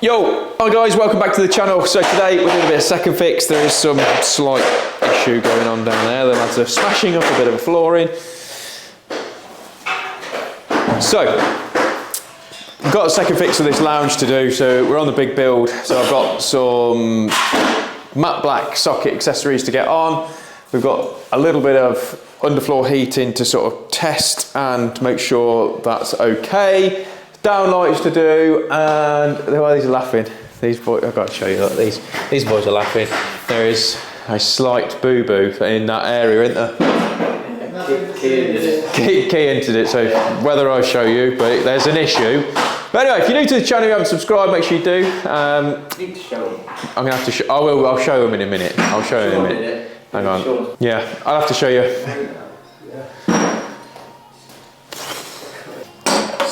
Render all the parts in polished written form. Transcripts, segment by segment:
Yo, hi guys, welcome back to the channel. So today we're doing a bit of second fix. There is some slight issue going on down there. The lads are smashing up a bit of a flooring. So, we've got a second fix of this lounge to do. So we're on the big build. So I've got some matte black socket accessories to get on. We've got a little bit of underfloor heating to sort of test and make sure that's okay. Downlights to do, and well, these are laughing. These boys, I've got to show you that these boys are laughing. There is a slight boo-boo in that area, isn't there? Key entered it, so whether I show you, but there's an issue. But anyway, if you're new to the channel, you haven't subscribed, make sure you do. You need to show them. I'm gonna have to show. I'll show them in a minute. I'll show them in a minute. Hang on. Yeah, I'll have to show you.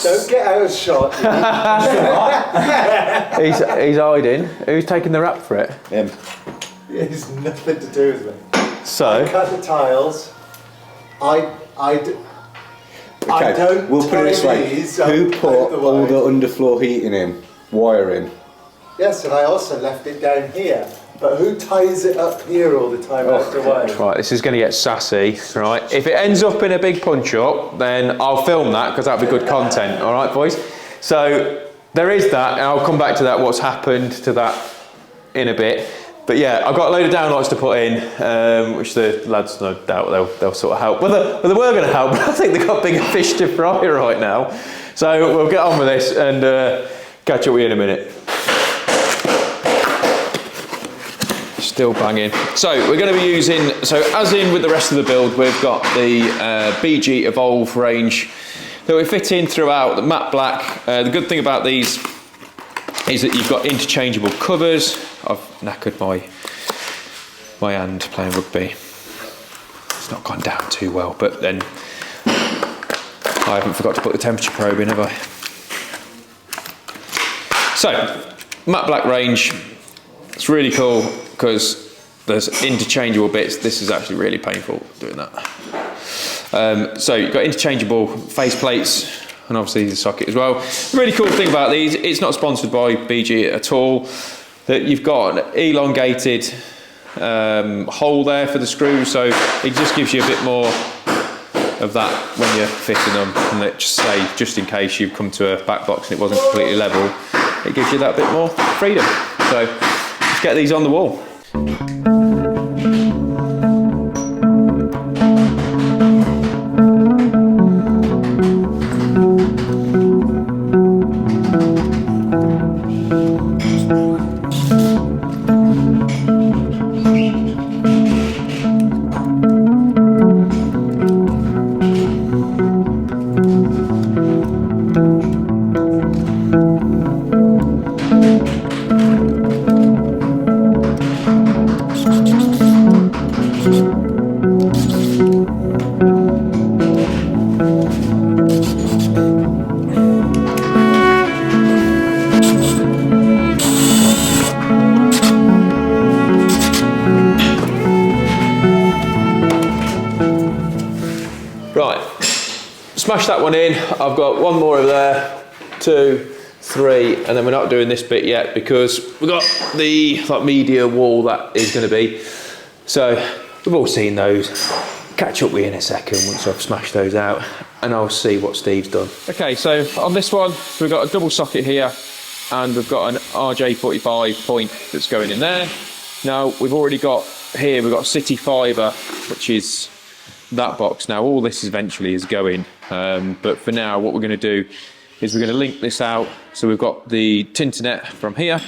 Don't get out of shot. He's hiding. Who's taking the rap for it? Him. It has nothing to do with me. So I cut the tiles. I Okay, don't. we'll put it this way. Who put all the underfloor heating in? Wiring. Yes, and I also left it down here. But who ties it up here all the time after way? Right, this is going to get sassy, right? If it ends up in a big punch-up, then I'll film that, because that'll be good content, all right, boys? So, there is that, and I'll come back to that, what's happened to that in a bit. But yeah, I've got a load of downlights to put in, which the lads, no doubt, they'll sort of help. Well, they were going to help, but I think they've got bigger fish to fry right now. So, we'll get on with this, and catch up with you in a minute. Still banging. So we're going to be using, so as in with the rest of the build, we've got the BG Evolve range that we're fitting throughout, the matte black. The good thing about these is that you've got interchangeable covers. I've knackered my hand playing rugby. It's not gone down too well, but then I haven't forgot to put the temperature probe in, have I? So, matte black range, it's really cool, because there's interchangeable bits. This is actually really painful doing that. So you've got interchangeable face plates, and obviously the socket as well. The really cool thing about these, it's not sponsored by BG at all, that you've got an elongated hole there for the screws, so it just gives you a bit more of that when you're fitting them. And let's just say, just in case you come to a back box and it wasn't completely level, it gives you that bit more freedom. So let's get these on the wall. Right, smash that one in. I've got one more over there, 2, 3, and then we're not doing this bit yet because we've got the media wall that is going to be. So we've all seen those. Catch up with you in a second once I've smashed those out, and I'll see what Steve's done. Okay, so on this one, we've got a double socket here, and we've got an RJ45 point that's going in there. Now we've already got here, we've got City Fibre, which is that box. Now all this eventually is going, but for now what we're going to do is we're going to link this out. So we've got the Tinternet from here,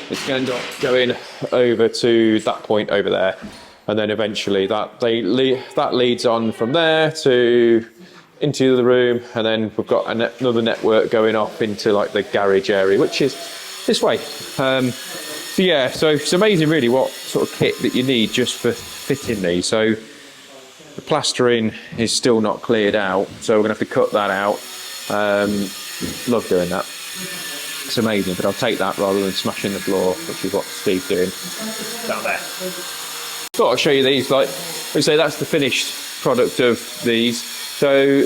it's going to end up going over to that point over there, and then eventually that leads on from there to into the room, and then we've got another network going off into like the garage area, which is this way. So yeah, so it's amazing really what sort of kit that you need just for fitting these. So the plastering is still not cleared out, so we're going to have to cut that out. Love doing that. It's amazing, but I'll take that rather than smashing the floor, which is what Steve's doing down there. Thought I'd show you these. Like I say, that's the finished product of these. So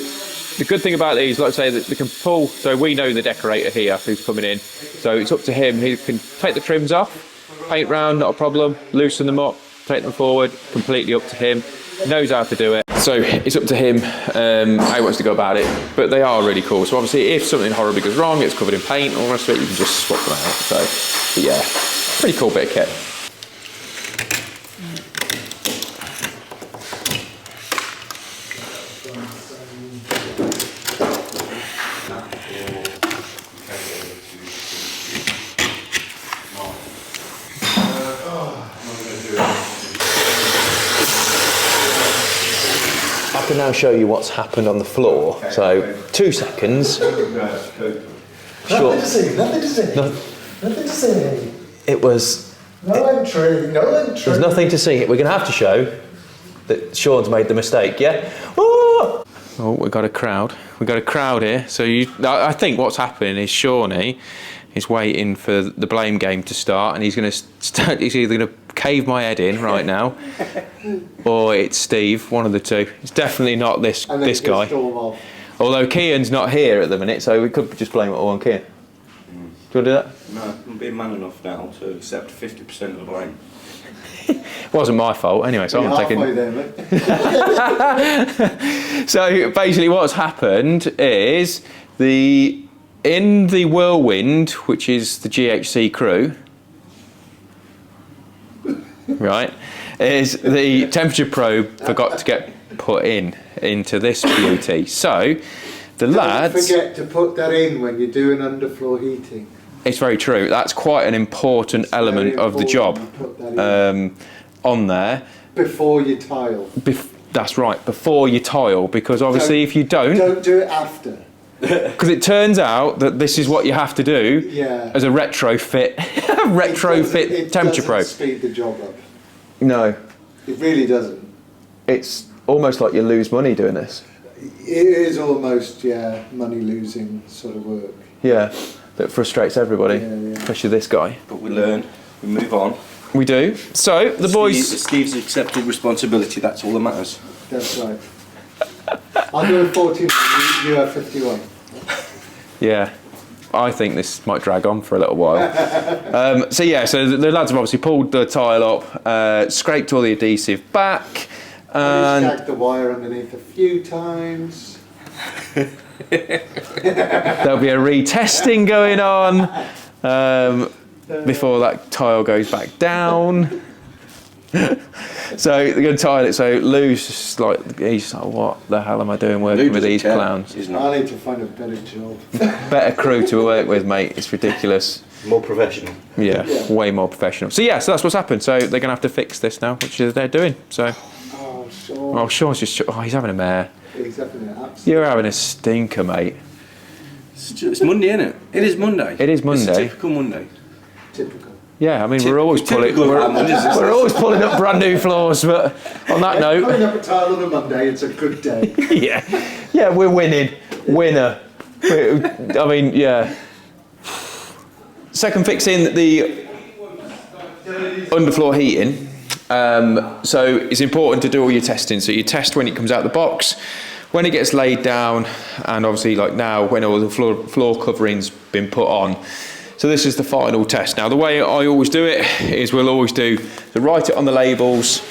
the good thing about these, like I say, that they can pull, so we know the decorator here who's coming in, so it's up to him. He can take the trims off, paint round, not a problem, loosen them up, take them forward, completely up to him. Knows how to do it. So it's up to him how he wants to go about it, but they are really cool. So obviously if something horribly goes wrong, it's covered in paint, all the rest of it, you can just swap them out. So, but yeah, pretty cool bit of kit. I can now show you what's happened on the floor. So 2 seconds. Nothing to see, nothing to see. Nothing to see. It was... No entry, no entry. There's nothing to see. We're going to have to show that Sean's made the mistake, yeah? Oh, we've got a crowd. We've got a crowd here. So I think what's happening is Shawnee is waiting for the blame game to start, and he's going to start. He's either going to cave my head in right now, or it's Steve. One of the two. It's definitely not this guy. Although Kian's not here at the minute, so we could just blame it all on Kian. Do you want to do that? No, I'm being man enough now to accept 50% of the blame. It wasn't my fault anyway, so I'm taking. So basically, what's happened is in the whirlwind, which is the GHC crew, right, is the temperature probe forgot to get put into this beauty. So the lads. Don't forget to put that in when you're doing underfloor heating. It's very true. That's quite an important element of the job on there. Before you tile. That's right, before you tile, because obviously if you don't do it after. Because it turns out that this is what you have to do as a retrofit temperature probe. It doesn't speed the job up. No. It really doesn't. It's almost like you lose money doing this. It is almost, money losing sort of work. Yeah, that frustrates everybody, especially this guy. But we learn, we move on. We do. So, the boys... Steve's accepted responsibility, that's all that matters. That's right. I'll do a 14, you have 51. Yeah, I think this might drag on for a little while. So the lads have obviously pulled the tile up, scraped all the adhesive back, and... Snagged the wire underneath a few times. There'll be a retesting going on before that tile goes back down. So they're going to tile it. So Lou's just like, he's like, what the hell am I doing working with these clowns? I need to find a better job. Better crew to work with, mate. It's ridiculous. More professional. Yeah, way more professional. So so that's what's happened. So they're going to have to fix this now, which is they're doing. So. Oh, Sean's just. Oh, he's having a mare. He's having an absolute. You're having a stinker, mate. It's Monday, isn't it? It is Monday. It is Monday. It's a typical Monday. Typical. Yeah, I mean we're always pulling up brand new floors, but on that note, pulling up a tile on a Monday, it's a good day. yeah, we're winning, winner. I mean, yeah. Second fixing the underfloor heating. So it's important to do all your testing. So you test when it comes out the box, when it gets laid down, and obviously like now when all the floor covering's been put on. So this is the final test. Now the way I always do it is we'll always write it on the labels,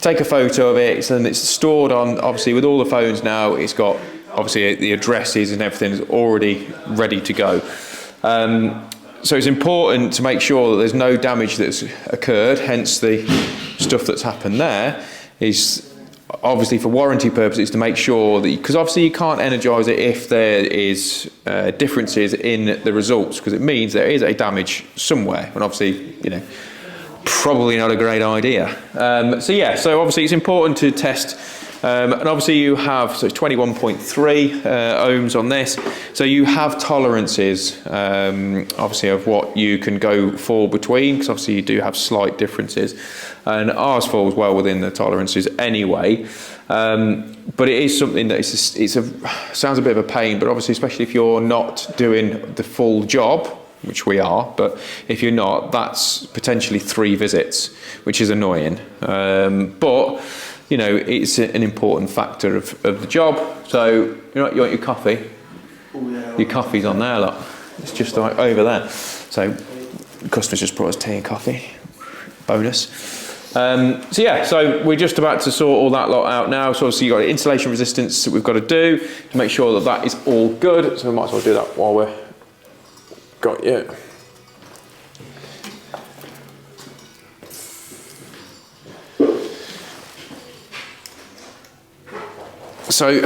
take a photo of it, and it's stored on, obviously with all the phones now, it's got obviously the addresses and everything is already ready to go. So it's important to make sure that there's no damage that's occurred, hence the stuff that's happened there is obviously for warranty purposes to make sure that, because obviously you can't energise it if there is differences in the results, because it means there is a damage somewhere, and obviously, probably not a great idea. So obviously it's important to test, and obviously you have, so it's 21.3 ohms on this, so you have tolerances, obviously of what you can go fall between, because obviously you do have slight differences, and ours falls well within the tolerances anyway, but it is something that sounds a bit of a pain, but obviously especially if you're not doing the full job, which we are, but if you're not, that's potentially 3 visits, which is annoying, but you know, it's an important factor of the job. So you want your coffee? Oh, yeah. Your coffee's on there, look. It's just like over there. So customers just brought us tea and coffee. Bonus. So yeah, so we're just about to sort all that lot out now. So obviously you've got the installation resistance that we've got to do to make sure that that is all good. So we might as well do that while we're got you. So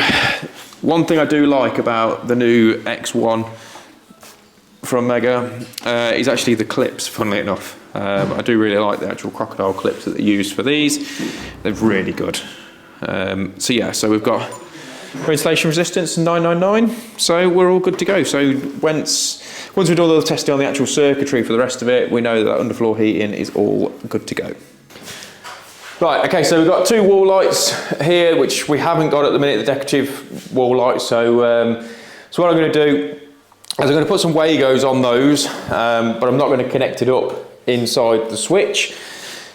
one thing I do like about the new X1 from Mega is actually the clips, funnily enough. I do really like the actual crocodile clips that they use for these. They're really good. So yeah, so we've got our installation resistance 999, so we're all good to go. So once we've done all the testing on the actual circuitry for the rest of it, we know that underfloor heating is all good to go. Right, okay, so we've got 2 wall lights here, which we haven't got at the minute, the decorative wall lights. So what I'm going to do is I'm going to put some Wagos on those, but I'm not going to connect it up inside the switch.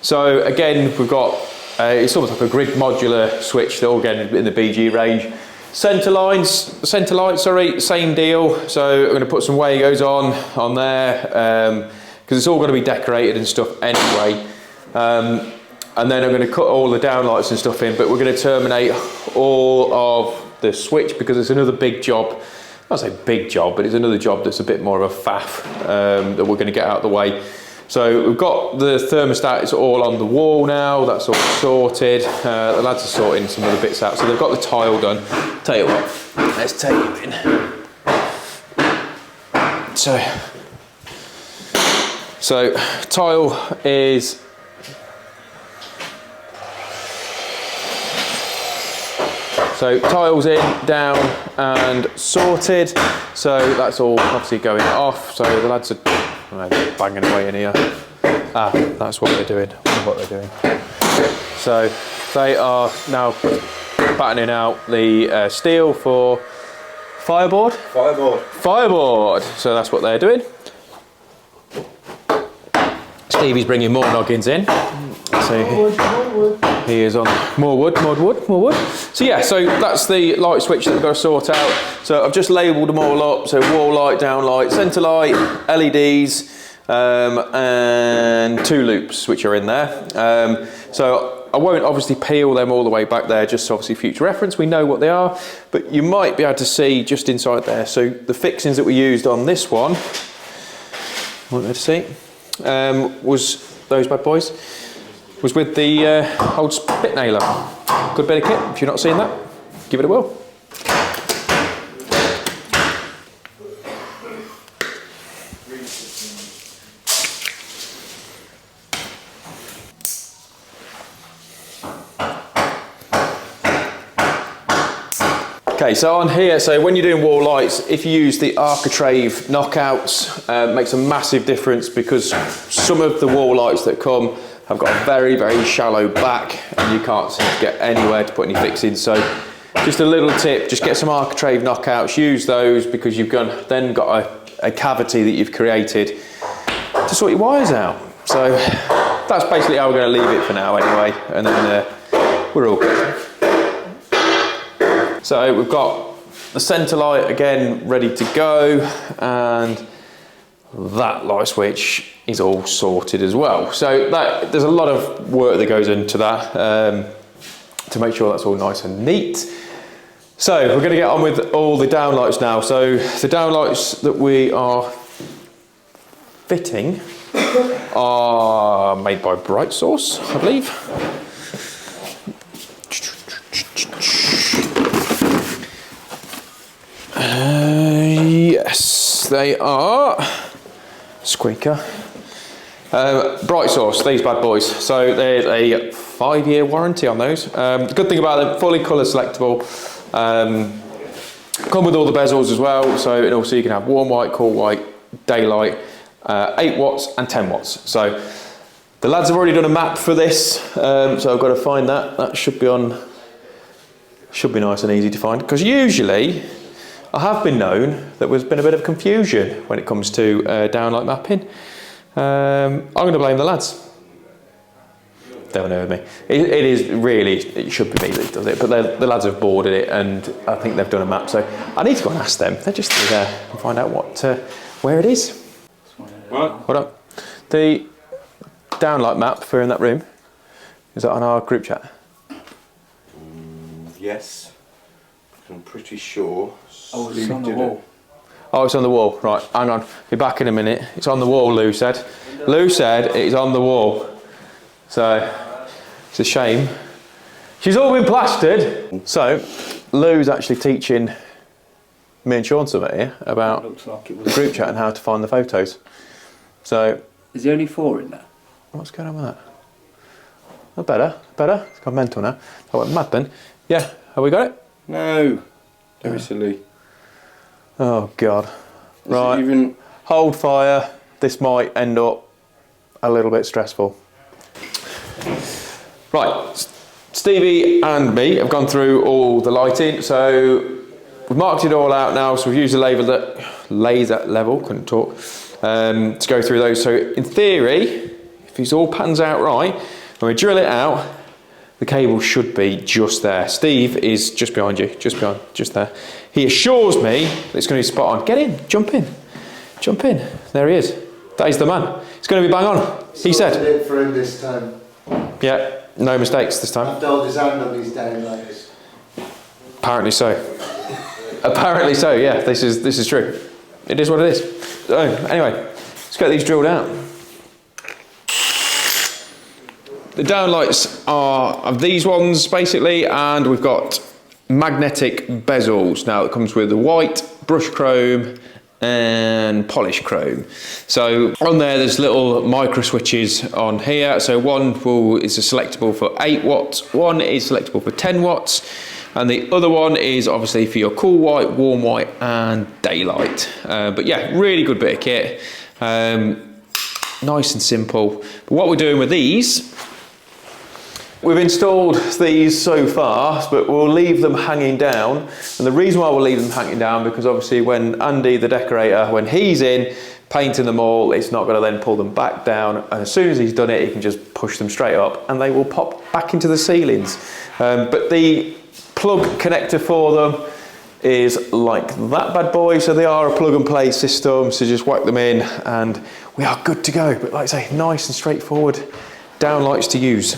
So again, we've got, it's almost like a grid modular switch, they're all getting in the BG range. Centre light, same deal. So I'm going to put some Wagos on there, because it's all going to be decorated and stuff anyway. And then I'm going to cut all the downlights and stuff in, but we're going to terminate all of the switch because it's another big job. I say big job, but it's another job that's a bit more of a faff that we're going to get out of the way. So we've got the thermostat, it's all on the wall now, that's all sorted. The lads are sorting some of the bits out, so they've got the tile done. Tell you what, let's take you in. So tile is tiles in, down and sorted. So that's all obviously going off. So the lads are banging away in here. Ah, that's what they're doing. I wonder what they're doing. So they are now battening out the steel for fireboard. Fireboard. So that's what they're doing. Stevie's bringing more noggins in. So he is on more wood. So yeah, so that's the light switch that we've got to sort out. So I've just labelled them all up. So wall light, down light, centre light, LEDs, and 2 loops which are in there. So I won't obviously peel them all the way back there, just obviously future reference. We know what they are, but you might be able to see just inside there. So the fixings that we used on this one, want me to see, was those bad boys. Was with the old spit nailer. Good bit of kit. If you've not seen that, give it a whirl. Okay, so on here, so when you're doing wall lights, if you use the architrave knockouts, makes a massive difference because some of the wall lights that come have got a very, very shallow back and you can't seem to get anywhere to put any fixings. So just a little tip, just get some architrave knockouts, use those because you've then got a cavity that you've created to sort your wires out. So that's basically how we're going to leave it for now anyway, and then we're all good. So we've got the centre light again ready to go, and that light switch is all sorted as well. So there's a lot of work that goes into that to make sure that's all nice and neat. So we're going to get on with all the downlights now. So the downlights that we are fitting are made by Bright Source, I believe. Yes, they are. Squeaker. Bright Source, these bad boys. So there's a 5-year warranty on those. The good thing about them, fully colour selectable. Come with all the bezels as well. So also you can have warm white, cool white, daylight, 8 watts and 10 watts. So the lads have already done a map for this. So I've got to find that. That should be on. Should be nice and easy to find. Because usually I have been known that there's been a bit of confusion when it comes to downlight mapping. I'm going to blame the lads. they'll know me. It is really, it should be me that does it, but the lads have boarded it, and I think they've done a map, so I need to go and ask them. They're just there and find out where it is. Right. Hold on. The downlight map for in that room, is that on our group chat? Yes. I'm pretty sure. Oh, it's on the wall. Oh, it's on the wall. Right, hang on. Be back in a minute. It's on the wall, Lou said. Lou said it's on the wall. So, it's a shame. She's all been plastered. So, Lou's actually teaching me and Sean something here about the group chat and how to find the photos. So, is there only 4 in there? What's going on with that? Oh, better. It's gone mental now. I went mad then. Yeah, have we got it? No. Don't be silly. Oh, God. Right. Even... Hold fire. This might end up a little bit stressful. Right. Stevie and me have gone through all the lighting. So we've marked it all out now. So we've used the laser level, couldn't talk, to go through those. So in theory, if this all pans out right, when we drill it out, the cable should be just there. Steve is just behind you, just there. He assures me that it's going to be spot on. Get in, jump in. There he is. That is the man. It's going to be bang on. He said. Sorted it for him this time. Yeah, no mistakes this time. I've held his hand on these downlights. Apparently so. Apparently so. Yeah, this is true. It is what it is. So anyway, let's get these drilled out. The downlights are these ones basically, and we've got magnetic bezels. Now it comes with the white, brushed chrome and polished chrome. So on there's little micro switches on here. So one is selectable for 8 watts, one is selectable for 10 watts, and the other one is obviously for your cool white, warm white and daylight. But yeah, really good bit of kit. Nice and simple. But what we're doing with these, we've installed these so far, but we'll leave them hanging down. And the reason why we'll leave them hanging down, because obviously when Andy, the decorator, when he's in painting them all, it's not going to then pull them back down. And as soon as he's done it, he can just push them straight up and they will pop back into the ceilings. But the plug connector for them is like that bad boy. So they are a plug and play system. So just whack them in and we are good to go. But like I say, nice and straightforward downlights to use.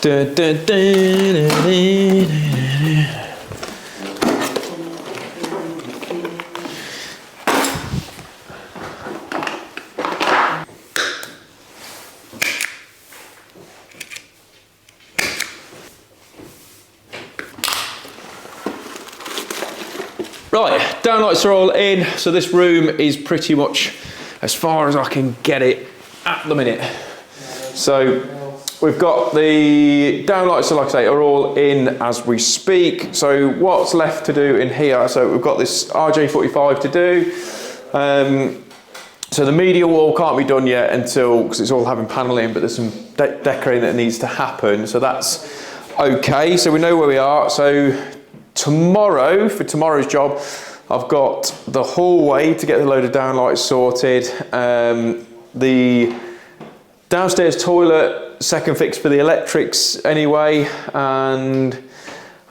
Dun, dun, dun, dun, dun, dun. Right, downlights are all in, so this room is pretty much as far as I can get it at the minute. So we've got the downlights, so like I say, are all in as we speak. So what's left to do in here? So we've got this RJ45 to do. So the media wall can't be done yet because it's all having paneling, but there's some decorating that needs to happen. So that's okay. So we know where we are. So tomorrow, for tomorrow's job, I've got the hallway to get the load of downlights sorted. The downstairs toilet, second fix for the electrics anyway, and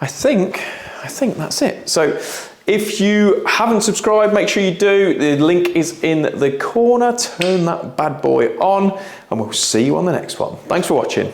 I think that's it. So if you haven't subscribed, make sure you do. The link is in the corner. Turn that bad boy on and we'll see you on the next one. Thanks for watching.